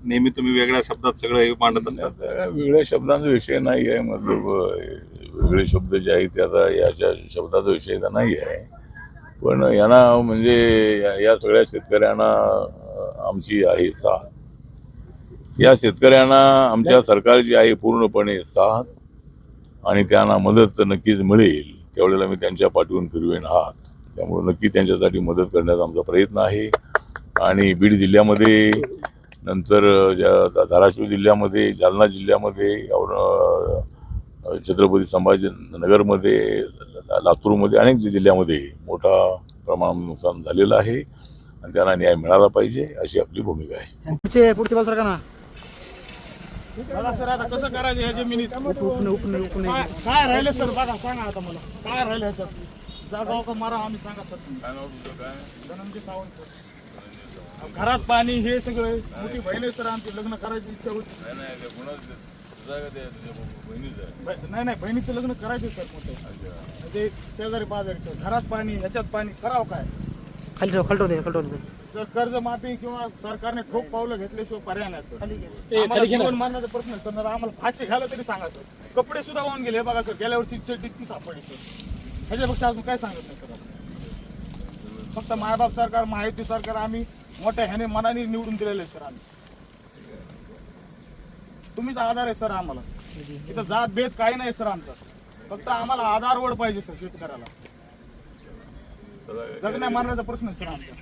नेहमी तुम्ही वेगळ्या शब्दात सगळं हे मांडत असतात. वेगळ्या शब्दांचा विषय नाही आहे, मतलब वेगळे शब्द जे आहेत ते आता याच्या शब्दाचा विषय तर नाही आहे. पण यांना म्हणजे या सगळ्या शेतकऱ्यांना आमची आहे साथ. या शेतकऱ्यांना आमच्या सरकारची आहे पूर्णपणे साथ आणि त्यांना मदत नक्कीच मिळेल. त्यावेळेला मी त्यांच्या पाठवून फिरवेन हात. त्यामुळे नक्की त्यांच्यासाठी मदत करण्याचा आमचा प्रयत्न आहे. आणि बीड जिल्ह्यामध्ये, नंतर धाराशिव जिल्ह्यामध्ये, जालना जिल्ह्यामध्ये, छत्रपती संभाजीनगरमध्ये, लातूरमध्ये, अनेक जिल्ह्यामध्ये मोठा प्रमाणात नुकसान झालेलं आहे आणि त्यांना न्याय मिळाला पाहिजे अशी आपली भूमिका आहे. पुढचे बाजू सरकार ना बघा सर, आता कसं करायचं ह्या जमिनीत? काय राहिले सर? बघा, सांगा आता मला काय राहिलं ह्याच्यात. जागाव का मारा आम्ही, सांगा सर. धनंजय सावंत सर. घरात पाणी हे सगळं. मोठी बहीण आहे सर आमची, लग्न करायची इच्छा होती. नाही, बहिणीचं लग्न करायचं सर. मोठं म्हणजे शेजारी पाजारी. घरात पाणी, ह्याच्यात पाणी, करावं काय? खाली सर कर्जमाफी किंवा सरकारने ठोक पावलं घेतल्याशिवाय पर्याय नाही सर. आम्हाला जीवन मारण्याचा प्रश्न आहे सर. आम्हाला फाशी घ्यायला तरी सांगा सर. कपडे सुद्धा वाहून गेले बघा सर. गेल्या वर्षी चड्डी ती सापडली सर. ह्याच्यापेक्षा अजून काय सांगत नाही सर. फक्त मायबाप सरकार, महायुती सरकार आम्ही मोठ्या ह्याने मनाने निवडून दिलेले सर. आम्ही तुम्हीच आधार आहे सर आम्हाला. इथं जात भेद काही नाही सर आमचा. फक्त आम्हाला आधारवड पाहिजे सर शेतकऱ्याला. जगण्या मारण्याचा प्रश्न सर आमचा.